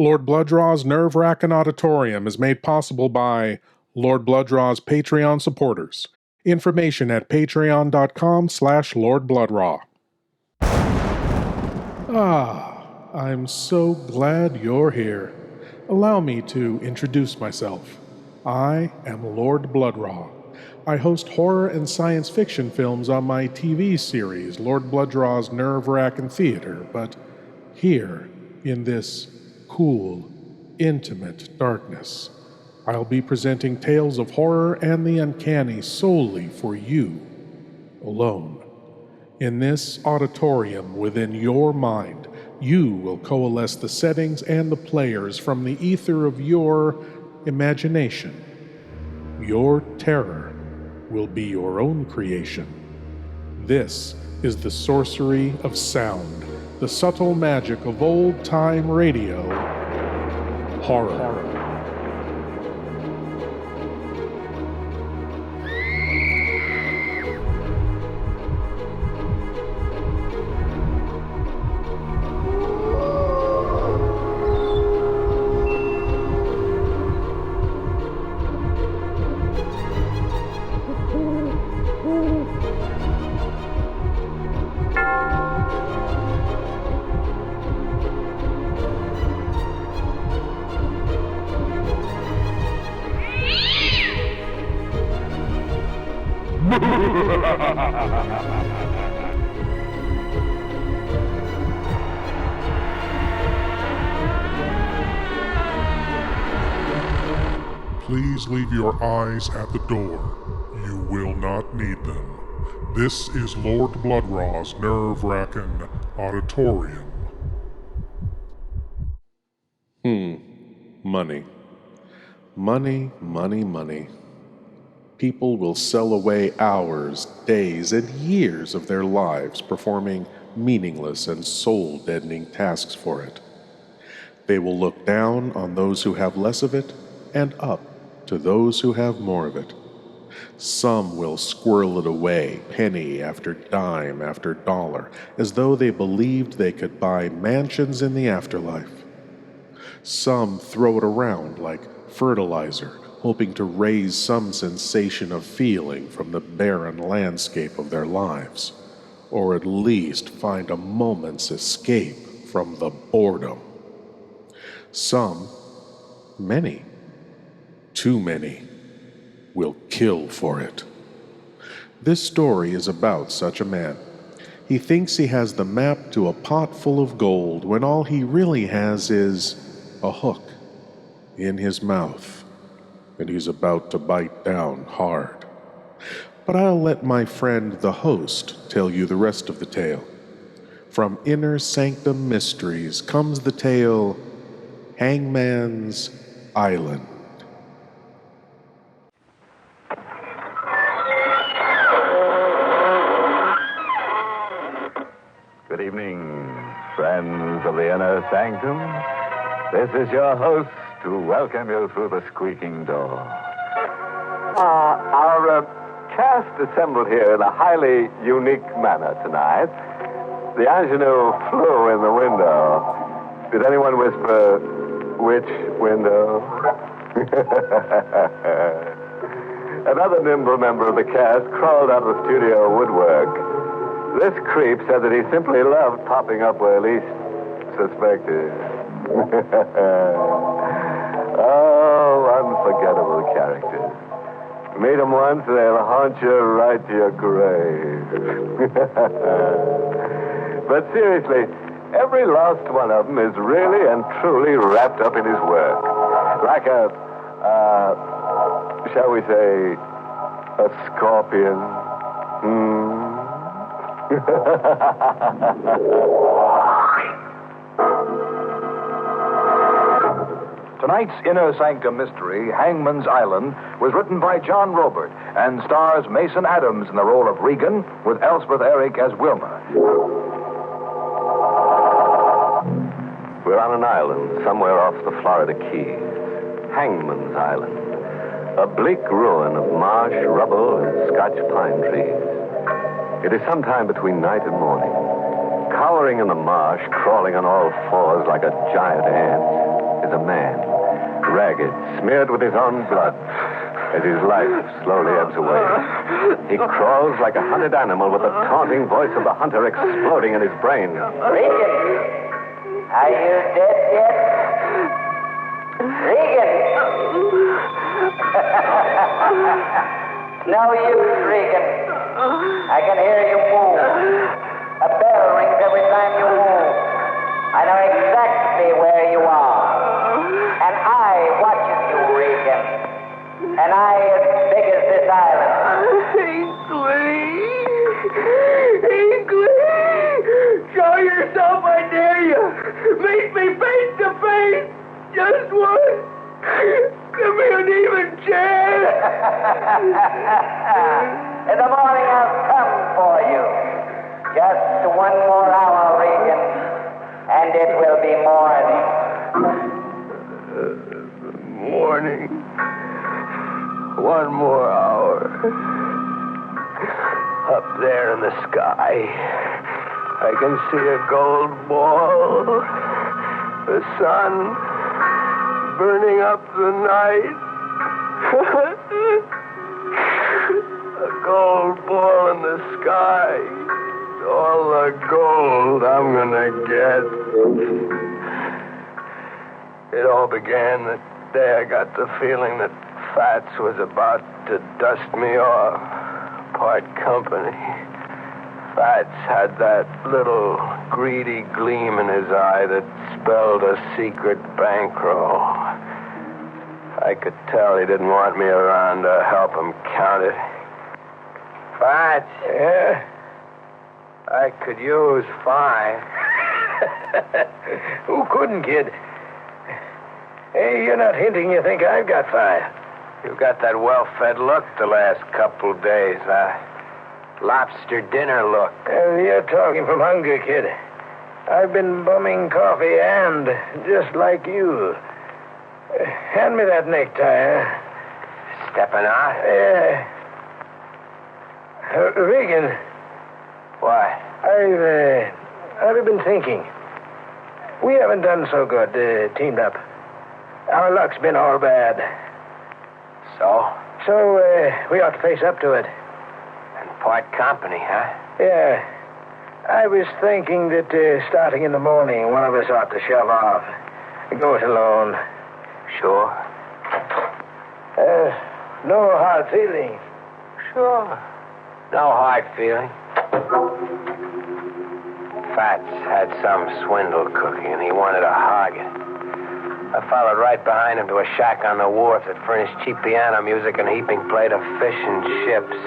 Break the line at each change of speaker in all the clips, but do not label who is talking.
Lord Blood-Rah's nerve-wracking auditorium is made possible by Lord Blood-Rah's Patreon supporters. Information at patreon.com/Lord Blood-Rah. I'm so glad you're here. Allow me to introduce myself. I am Lord Blood-Rah. I host horror and science fiction films on my TV series, Lord Blood-Rah's Nerve-Wrackin' Theater, but here, in this cool, intimate darkness, I'll be presenting tales of horror and the uncanny solely for you, alone. In this auditorium within your mind, you will coalesce the settings and the players from the ether of your imagination. Your terror will be your own creation. This is the sorcery of sound, the subtle magic of old-time radio, horror.
Please leave your eyes at the door. You will not need them. This is Lord Blood-Rah's nerve-wracking auditorium.
Money. Money, money, money. People will sell away hours, days, and years of their lives performing meaningless and soul-deadening tasks for it. They will look down on those who have less of it and up to those who have more of it. Some will squirrel it away, penny after dime after dollar, as though they believed they could buy mansions in the afterlife. Some throw it around like fertilizer, hoping to raise some sensation of feeling from the barren landscape of their lives, or at least find a moment's escape from the boredom. Some, many, too many, will kill for it. This story is about such a man. He thinks he has the map to a pot full of gold when all he really has is a hook in his mouth, and he's about to bite down hard. But I'll let my friend the host tell you the rest of the tale. From Inner Sanctum Mysteries comes the tale Hangman's Island.
Good evening, friends of the Inner Sanctum. This is your host to welcome you through the squeaking door. Our cast assembled here in a highly unique manner tonight. The ingenue flew in the window. Did anyone whisper, which window? Another nimble member of the cast crawled out of the studio woodwork. This creep said that he simply loved popping up where least suspected. Oh, unforgettable characters. Meet them once, they'll haunt you right to your grave. But seriously, every last one of them is really and truly wrapped up in his work. Like a, shall we say, a scorpion.
Tonight's Inner Sanctum mystery, Hangman's Island, was written by John Robert and stars Mason Adams in the role of Regan, with Elspeth Eric as Wilma.
We're on an island somewhere off the Florida Keys. Hangman's Island. A bleak ruin of marsh, rubble, and Scotch pine trees. It is sometime between night and morning. Cowering in the marsh, crawling on all fours like a giant ant, ragged, smeared with his own blood, as his life slowly ebbs away. He crawls like a hunted animal with the taunting voice of the hunter exploding in his brain.
Regan, are you dead yet? Regan! No use, Regan. I can hear you move. A bell rings every time you move. I know exactly where you are. And I watches you, Regan. And I as big as this island. Hinkley! Show yourself, I dare you. Meet me face to face. Just once. Give me an even chance. In the morning I'll come for you. Just 1 more hour, Regan. And it will be morning.
Morning. 1 more hour. Up there in the sky, I can see a gold ball. The sun burning up the night. A gold ball in the sky. All the gold I'm gonna get. It all began the day I got the feeling that Fats was about to dust me off. Part company. Fats had that little greedy gleam in his eye that spelled a secret bankroll. I could tell he didn't want me around to help him count it. Fats? Yeah? I could use 5. Who couldn't, kid? Hey, you're not hinting you think I've got 5. You got that well-fed look the last couple days. Lobster dinner look. You're talking from hunger, kid. I've been bumming coffee and just like you. Hand me that necktie, huh? Stepping out? Yeah. Regan. Why? I've been thinking. We haven't done so good, teamed up. Our luck's been all bad. So? So, we ought to face up to it. And part company, huh? Yeah. I was thinking that starting in the morning, one of us ought to shove off. Go it alone. Sure. No hard feeling. Sure. No hard feeling. Fats had some swindle cooking, and he wanted to hog it. I followed right behind him to a shack on the wharf that furnished cheap piano music and a heaping plate of fish and chips.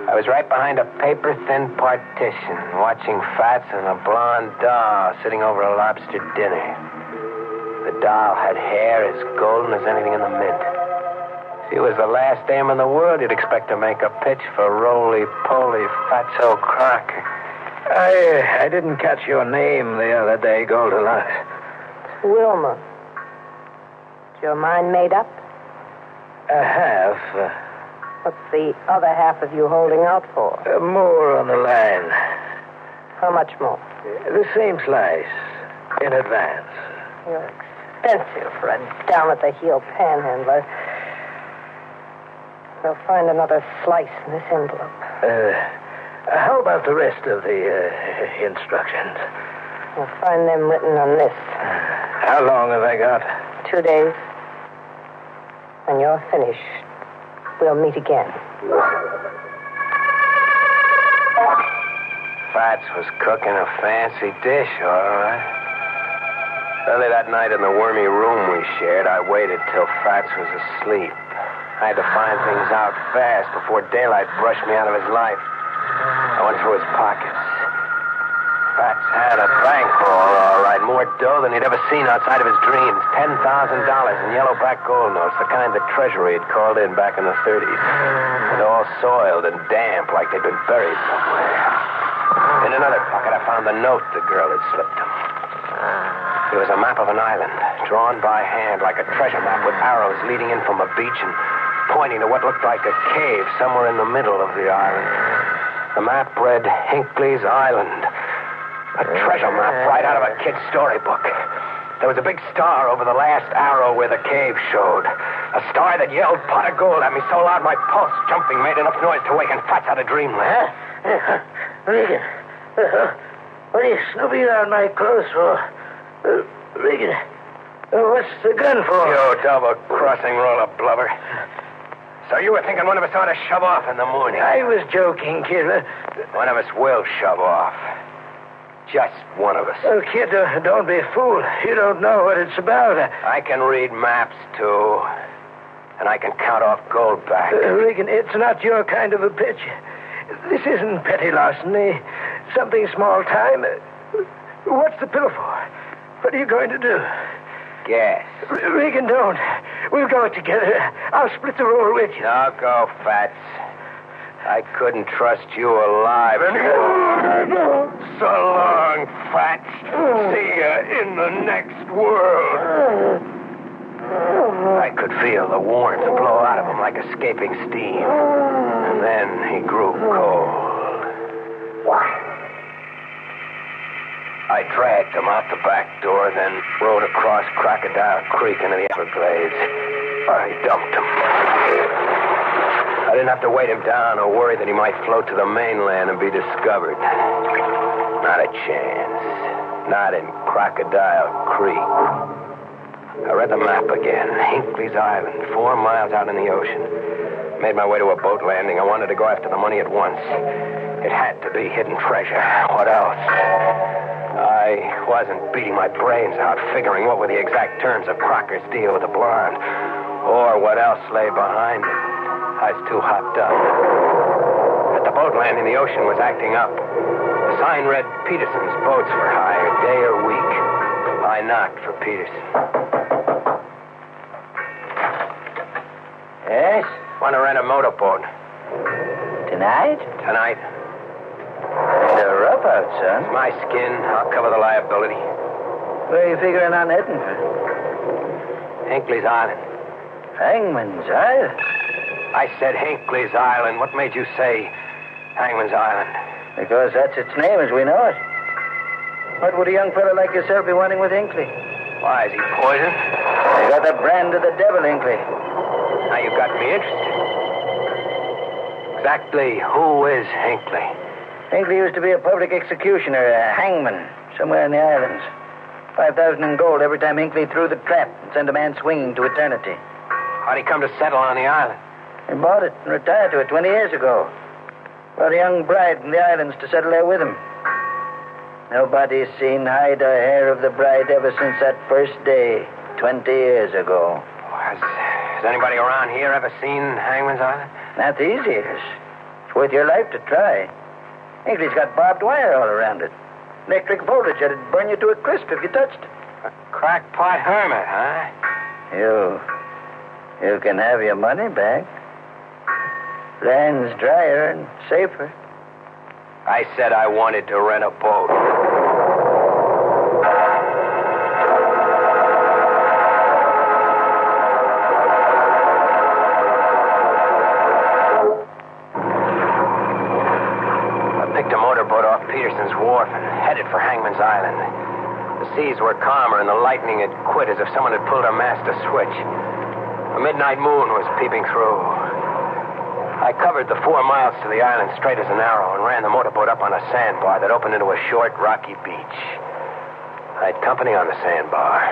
I was right behind a paper-thin partition, watching Fats and a blonde doll sitting over a lobster dinner. The doll had hair as golden as anything in the mint. If he was the last dame in the world, you'd expect to make a pitch for roly-poly Fatso Crocker. I didn't catch your name the other day, Goldilocks.
Wilma. Is your mind made up?
Half.
What's the other half of you holding out for?
More on the line.
How much more?
The same slice. In advance.
You're expensive for a down-at-the-heel panhandler. We'll find another slice in this envelope.
How about the rest of the instructions?
We'll find them written on this.
How long have I got?
2 days. When you're finished, we'll meet again.
Fats was cooking a fancy dish, all right. Early that night in the wormy room we shared, I waited till Fats was asleep. I had to find things out fast before daylight brushed me out of his life. I went through his pockets. Fats had a bankroll, all right. More dough than he'd ever seen outside of his dreams. $10,000 in yellow-back gold notes, the kind the Treasury had called in back in the 30s. And all soiled and damp like they'd been buried somewhere. In another pocket, I found the note the girl had slipped him. It was a map of an island, drawn by hand like a treasure map with arrows leading in from a beach and pointing to what looked like a cave somewhere in the middle of the island. The map read Hinckley's Island. A treasure map right out of a kid's storybook.
There was a big star over the last arrow where the cave showed. A star that yelled pot of gold at me so loud my pulse jumping made enough noise to waken Fats out of dreamland.
Regan, what are you snooping around my clothes for? Regan, what's the gun for?
You double-crossing roll of blubber. So you were thinking one of us ought to shove off in the morning?
I was joking, kid.
One of us will shove off. Just one of us.
Oh, kid, don't be a fool. You don't know what it's about.
I can read maps, too. And I can count off gold back.
Regan, it's not your kind of a pitch. This isn't petty larceny. Something small time. What's the pillow for? What are you going to do?
Guess.
Regan, don't. We'll go together. I'll split the roll with you.
Now go, Fats. I couldn't trust you alive anymore.
No.
So long, Fats. See ya in the next world. I could feel the warmth blow out of him like escaping steam. And then he grew cold. I dragged him out the back door, then rode across Crocodile Creek into the Everglades. I dumped him. I didn't have to weight him down or worry that he might float to the mainland and be discovered. Not a chance. Not in Crocodile Creek. I read the map again. Hinckley's Island, 4 miles out in the ocean. Made my way to a boat landing. I wanted to go after the money at once. It had to be hidden treasure. What else? I wasn't beating my brains out figuring what were the exact terms of Crocker's deal with the blonde, or what else lay behind it. I was too hopped up. At the boat landing, the ocean was acting up. The sign read Peterson's boats for hire, day or week. I knocked for Peterson.
Yes?
Want to rent a motorboat.
Tonight?
Tonight.
They're rough out, son.
It's my skin. I'll cover the liability.
Where are you figuring on heading for?
Hinckley's Island.
Hangman's Island?
I said Hinckley's Island. What made you say Hangman's Island?
Because that's its name as we know it. What would a young fellow like yourself be wanting with Hinckley?
Why, is he poisoned?
They got the brand of the devil, Hinckley.
Now you've got me interested. Exactly who is Hinckley?
Hinckley used to be a public executioner, a hangman, somewhere in the islands. 5,000 in gold every time Hinckley threw the trap and sent a man swinging to eternity.
How'd he come to settle on the island?
He bought it and retired to it 20 years ago. Brought a young bride from the islands to settle there with him. Nobody's seen hide or hair of the bride ever since that first day, 20 years ago.
Has anybody around here ever seen Hangman's Island?
Not these years. It's worth your life to try. Hinckley's got barbed wire all around it. Electric voltage that'd burn you to a crisp if you touched it.
A crackpot hermit, huh?
You can have your money back. Land's drier and safer.
I said I wanted to rent a boat. I picked a motorboat off Peterson's Wharf and headed for Hangman's Island. The seas were calmer and the lightning had quit as if someone had pulled a master switch. A midnight moon was peeping through. I covered the 4 miles to the island straight as an arrow and ran the motorboat up on a sandbar that opened into a short, rocky beach. I had company on the sandbar.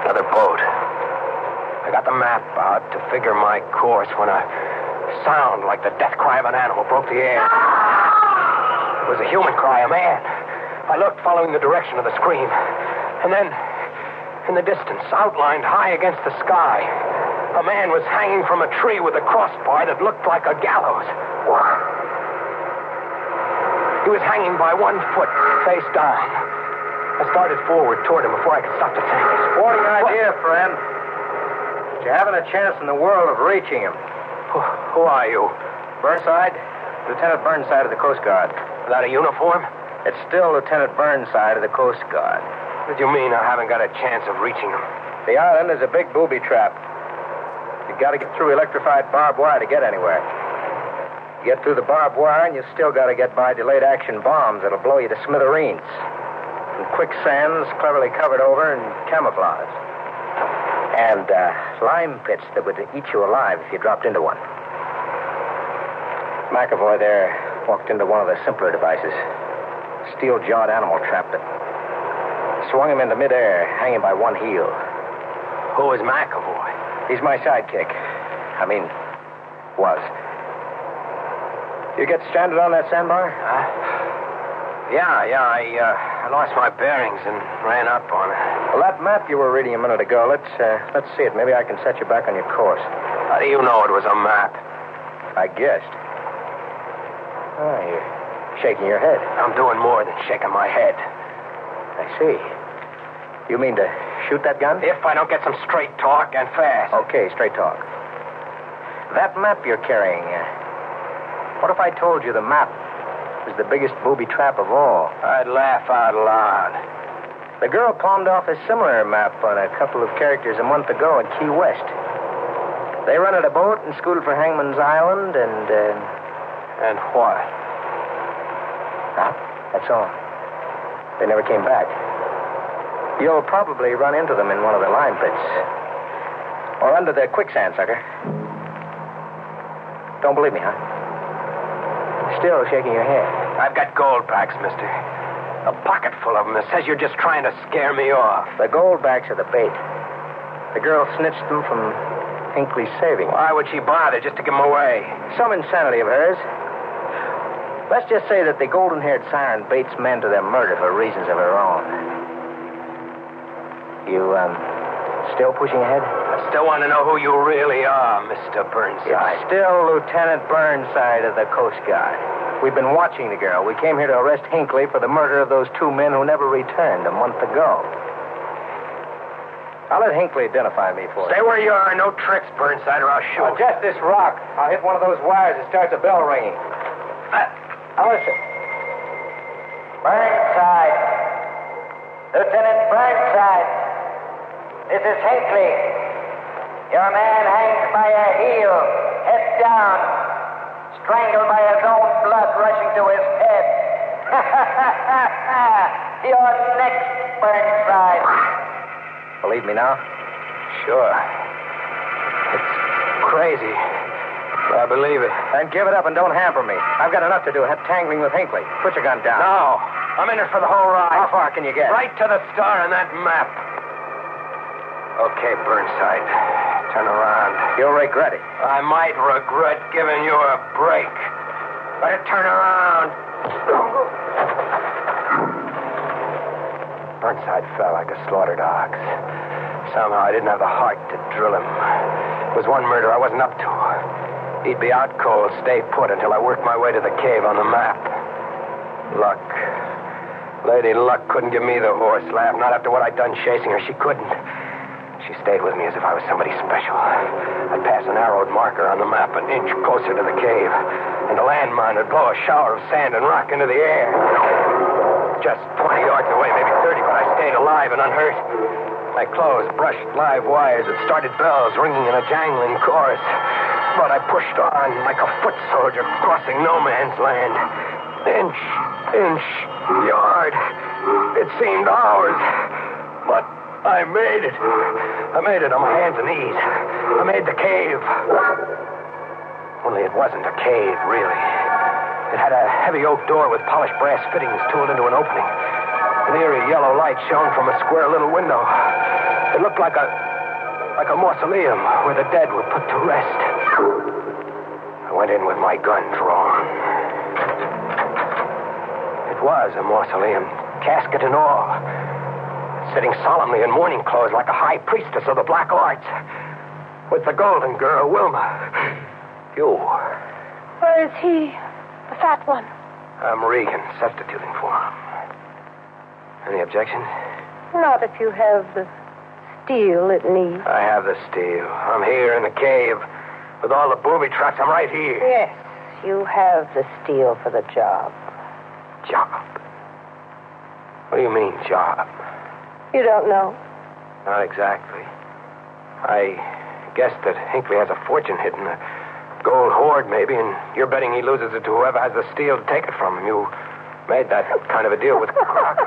Another boat. I got the map out to figure my course when a sound like the death cry of an animal broke the air. It was a human cry, a man. I looked, following the direction of the scream. And then, in the distance, outlined high against the sky, a man was hanging from a tree with a crossbar that looked like a gallows. He was hanging by 1 foot, face down. I started forward toward him before I could stop to think.
Sporting idea, friend. But you haven't a chance in the world of reaching him.
Who are you?
Burnside? Lieutenant Burnside of the Coast Guard.
Without a uniform?
It's still Lieutenant Burnside of the Coast Guard.
What do you mean I haven't got a chance of reaching him?
The island is a big booby trap. You've got to get through electrified barbed wire to get anywhere. You get through the barbed wire, and you still got to get by delayed action bombs that'll blow you to smithereens.
and quicksands cleverly covered over and camouflaged. And lime pits that would eat you alive if you dropped into one. McAvoy there walked into one of the simpler devices. Steel-jawed animal trap that swung him into midair, hanging by one heel.
Who is McAvoy?
He's my sidekick. I mean, was. You get stranded on that sandbar?
Yeah, I lost my bearings and ran up on it.
Well, that map you were reading a minute ago, let's see it. Maybe I can set you back on your course.
How do you know it was a map?
I guessed. Oh, you're shaking your head.
I'm doing more than shaking my head.
I see. You mean to shoot that gun?
If I don't get some straight talk and fast.
Okay, straight talk. That map you're carrying, what if I told you the map is the biggest booby trap of all?
I'd laugh out loud.
The girl palmed off a similar map on a couple of characters a month ago in Key West. They rented a boat and scooted for Hangman's Island and...
And what?
That's all. They never came back. You'll probably run into them in one of the lime pits. Or under the quicksand, sucker. Don't believe me, huh? Still shaking your head.
I've got gold backs, mister. A pocket full of them that says you're just trying to scare me off.
The gold backs are the bait. The girl snitched them from Hinckley's savings.
Why would she bother just to give them away?
Some insanity of hers. Let's just say that the golden-haired siren baits men to their murder for reasons of her own. You, still pushing ahead?
I still want to know who you really are, Mr. Burnside.
Still Lieutenant Burnside of the Coast Guard. We've been watching the girl. We came here to arrest Hinckley for the murder of those two men who never returned a month ago. I'll let Hinckley identify me for you.
Stay where you are. No tricks, Burnside, or I'll shoot.
Oh, just this rock. I'll hit one of those wires that starts a bell ringing. Now listen.
Burnside. Lieutenant Burnside. This is Hinckley. Your man hangs by a heel, head down, strangled by his own blood rushing to his head. You're next, Burnside.
Believe me now?
Sure. It's crazy, but I believe it.
Then give it up and don't hamper me. I've got enough to do tangling with Hinckley. Put your gun down.
No. I'm in it for the whole ride.
How far can you get?
Right to the star on that map. Okay, Burnside. Turn around.
You'll regret it.
I might regret giving you a break. Better turn around. Burnside fell like a slaughtered ox. Somehow I didn't have the heart to drill him. It was one murder I wasn't up to. He'd be out cold, stay put until I worked my way to the cave on the map. Luck. Lady Luck couldn't give me the horse laugh. Not after what I'd done chasing her. She couldn't. She stayed with me as if I was somebody special. I'd pass an arrowed marker on the map an inch closer to the cave, and the landmine would blow a shower of sand and rock into the air. Just 20 yards away, maybe 30, but I stayed alive and unhurt. My clothes brushed live wires that started bells ringing in a jangling chorus. But I pushed on like a foot soldier crossing no man's land. Inch, yard. It seemed hours, but I made it. I made it on my hands and knees. I made the cave. Only it wasn't a cave, really. It had a heavy oak door with polished brass fittings tooled into an opening. An eerie yellow light shone from a square little window. It looked like a mausoleum where the dead were put to rest. I went in with my gun drawn. It was a mausoleum, casket and all. Sitting solemnly in mourning clothes like a high priestess of the black arts. With the golden girl, Wilma. You.
Where is he? The fat one.
I'm Regan, substituting for him. Any objection?
Not if you have the steel it needs.
I have the steel. I'm here in the cave. With all the booby traps, I'm right here.
Yes, you have the steel for the job.
Job? What do you mean, job?
You don't know?
Not exactly. I guessed that Hinckley has a fortune hidden, a gold hoard maybe, and you're betting he loses it to whoever has the steel to take it from him. You made that kind of a deal with Croc.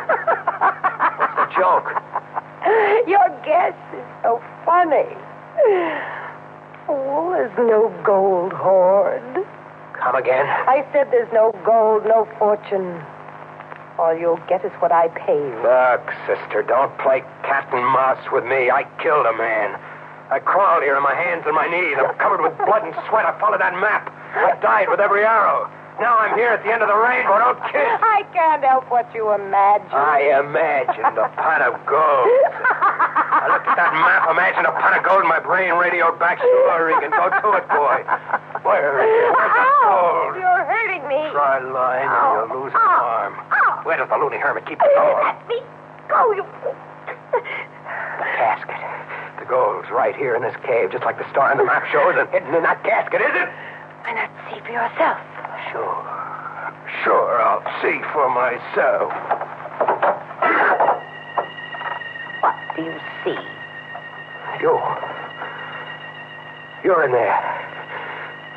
joke.
Your guess is so funny. Oh, there's no gold hoard.
Come again?
I said there's no gold, no fortune. All you'll get is what I pay you.
Look, sister, don't play cat and mouse with me. I killed a man. I crawled here on my hands and my knees. I'm covered with blood and sweat. I followed that map. I died with every arrow. Now I'm here at the end of the rainbow. Don't kid.
I can't help what you imagine.
I imagined a pot of gold. I looked at that map, imagined a pot of gold in my brain, radioed back. Sure, Regan, go to it, boy. Where is it? Where's the gold?
You're hurting me.
Try lying and you'll lose an arm. Where does the loony hermit keep the gold?
Let me go, you...
The casket. The gold's right here in this cave, just like the star on the map shows, and hidden in that casket, is it?
Why not see for yourself?
Sure, I'll see for myself.
What do you see?
You're in there.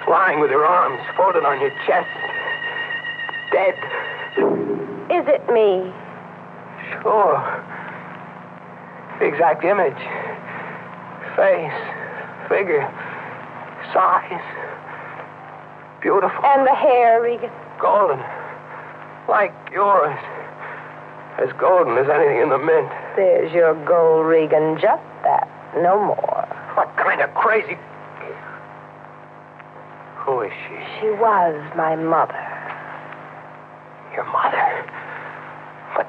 Lying with your arms folded on your chest. Dead.
Is it me?
Sure. The exact image. Face. Figure. Size. Beautiful.
And the hair, Regan.
Golden. Like yours. As golden as anything in the mint.
There's your gold, Regan. Just that. No more.
What kind of crazy... Who is she?
She was my mother.
Your mother? But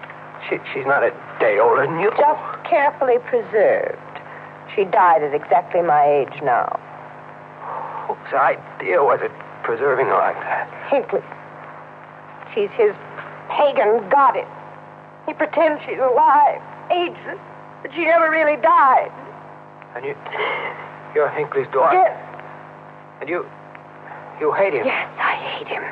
she's not a day older than you.
Just carefully preserved. She died at exactly my age now.
Whose idea was it preserving her like that?
Hinckley. She's his pagan goddess. He pretends she's alive, ageless, but she never really died.
And you're Hinckley's daughter?
Yes.
And you hate him?
Yes, I hate him.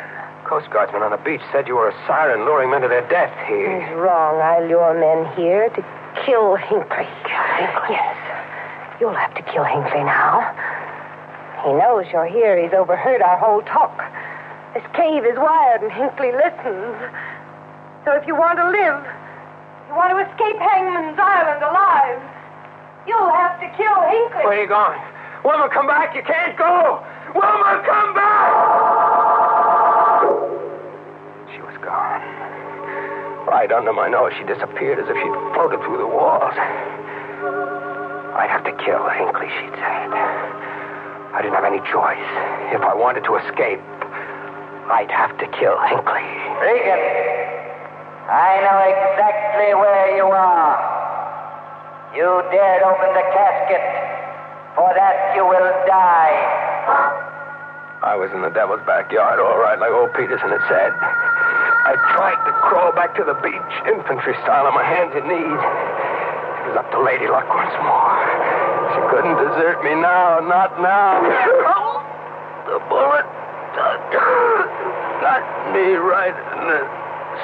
Coast Guardsmen on the beach said you were a siren luring men to their death here.
He's wrong. I lure men here to kill Hinckley.
Kill Hinckley?
Yes. You'll have to kill Hinckley now. He knows you're here. He's overheard our whole talk. This cave is wired and Hinckley listens. So if you want to live, you want to escape Hangman's Island alive, you'll have to kill Hinckley.
Where are you going? Wilma, come back. You can't go. Wilma, come back! She was gone. Right under my nose, she disappeared as if she'd floated through the walls. I'd have to kill Hinckley, she'd said. I didn't have any choice. If I wanted to escape, I'd have to kill Hinckley.
Regan, I know exactly where you are. You dared open the casket. For that you will die.
I was in the devil's backyard, all right, like old Peterson had said. I tried to crawl back to the beach, infantry style, on my hands and knees. It was up to Lady Luck once more. She couldn't desert me now, not now. The bullet got me right in the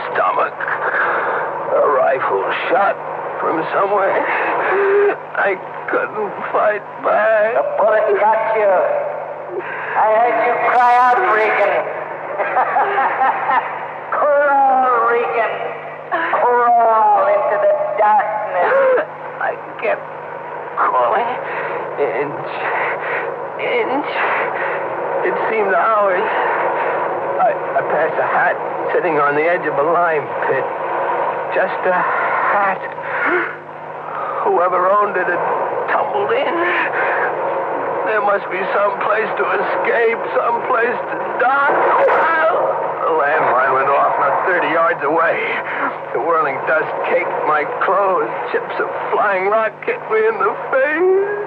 stomach. A rifle shot from somewhere. I couldn't fight back.
The bullet got you. I heard you cry out, Regan. Crawl, Regan. Crawl into the darkness.
I kept crawling. Inch. It seemed hours. I passed a hat sitting on the edge of a lime pit. Just a hat. Whoever owned it had tumbled in. There must be some place to escape, some place to die. The landmine went off not 30 yards away. The whirling dust caked my clothes. Chips of flying rock hit me in the face.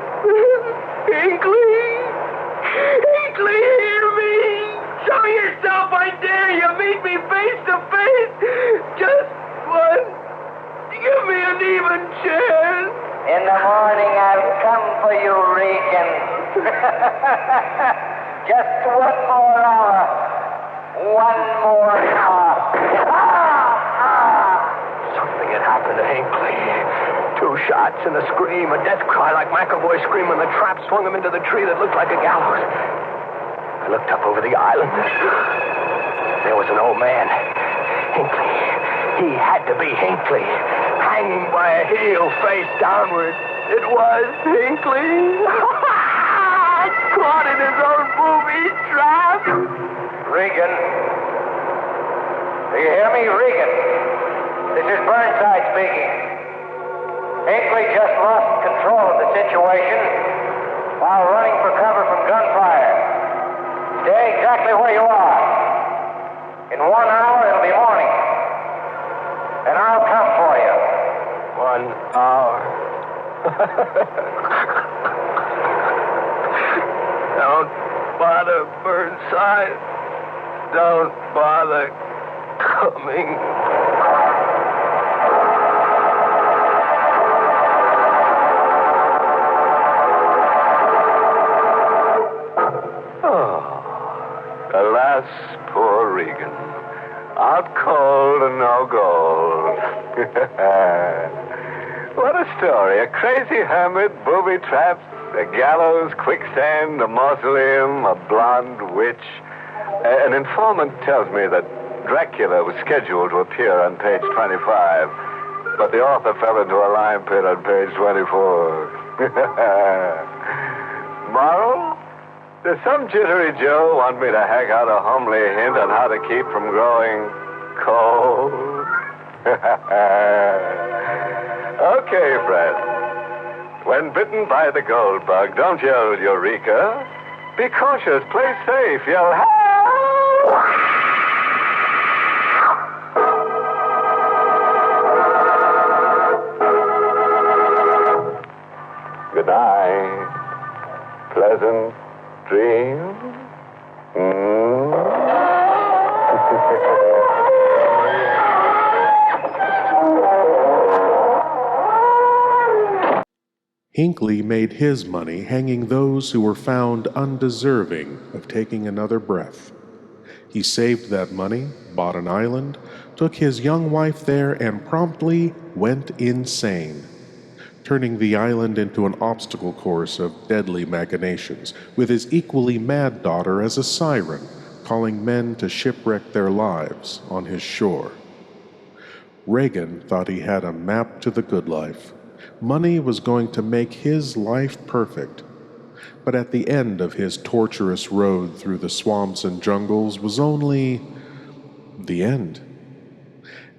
Hinckley! Hinckley, hear me! Show yourself, I dare you! Meet me face to face! Just once! Give me an even chance!
In the morning, I'll come for you, Regan. Just one more hour. One more hour.
Something had happened to Hinckley. 2 shots and a scream, a death cry like McAvoy's scream when the trap swung him into the tree that looked like a gallows. I looked up over the island. There was an old man. Hinckley. He had to be Hinckley. hanging by a heel face downward. It was Hinckley. Caught in his own booby trap.
Regan. Do you hear me? Regan. This is Burnside speaking. Hinckley just lost control of the situation while running for cover from gunfire. Stay exactly where you are. In 1 hour, it'll be morning. And I'll come for you.
1 hour. Don't bother, Burnside. Don't bother coming. Alas, poor Regan. Out cold and no gold. What a story. A crazy hermit, booby traps, a gallows, quicksand, a mausoleum, a blonde witch. An informant tells me that Dracula was scheduled to appear on page 25, but the author fell into a lime pit on page 24. Moral? Does some jittery Joe want me to hack out a homely hint on how to keep from growing cold? Okay, friend. When bitten by the gold bug, don't yell Eureka. Be cautious, play safe, yell help! Good night. Pleasant dreams.
Hinckley made his money hanging those who were found undeserving of taking another breath. He saved that money, bought an island, took his young wife there, and promptly went insane, turning the island into an obstacle course of deadly machinations, with his equally mad daughter as a siren, calling men to shipwreck their lives on his shore. Regan thought he had a map to the good life. Money was going to make his life perfect. But at the end of his torturous road through the swamps and jungles was only the end.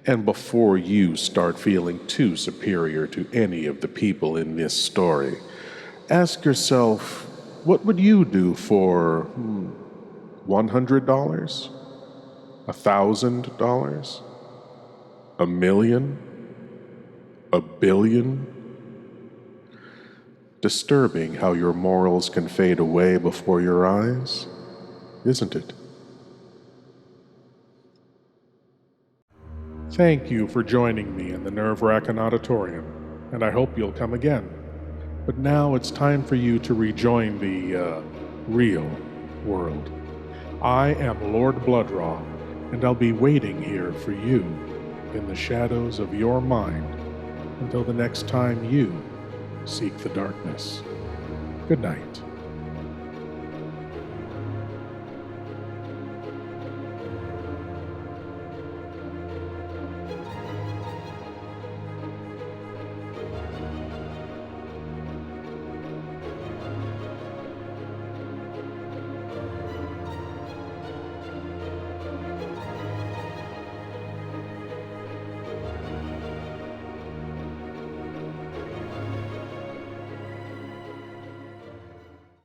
And before you start feeling too superior to any of the people in this story, ask yourself, what would you do for $100? $1,000? $1 million? $1 billion? Disturbing how your morals can fade away before your eyes, isn't it? Thank you for joining me in the Wrackin Auditorium, and I hope you'll come again. But now it's time for you to rejoin the, real world. I am Lord Blood-Rah, and I'll be waiting here for you in the shadows of your mind until the next time you seek the darkness. Good night.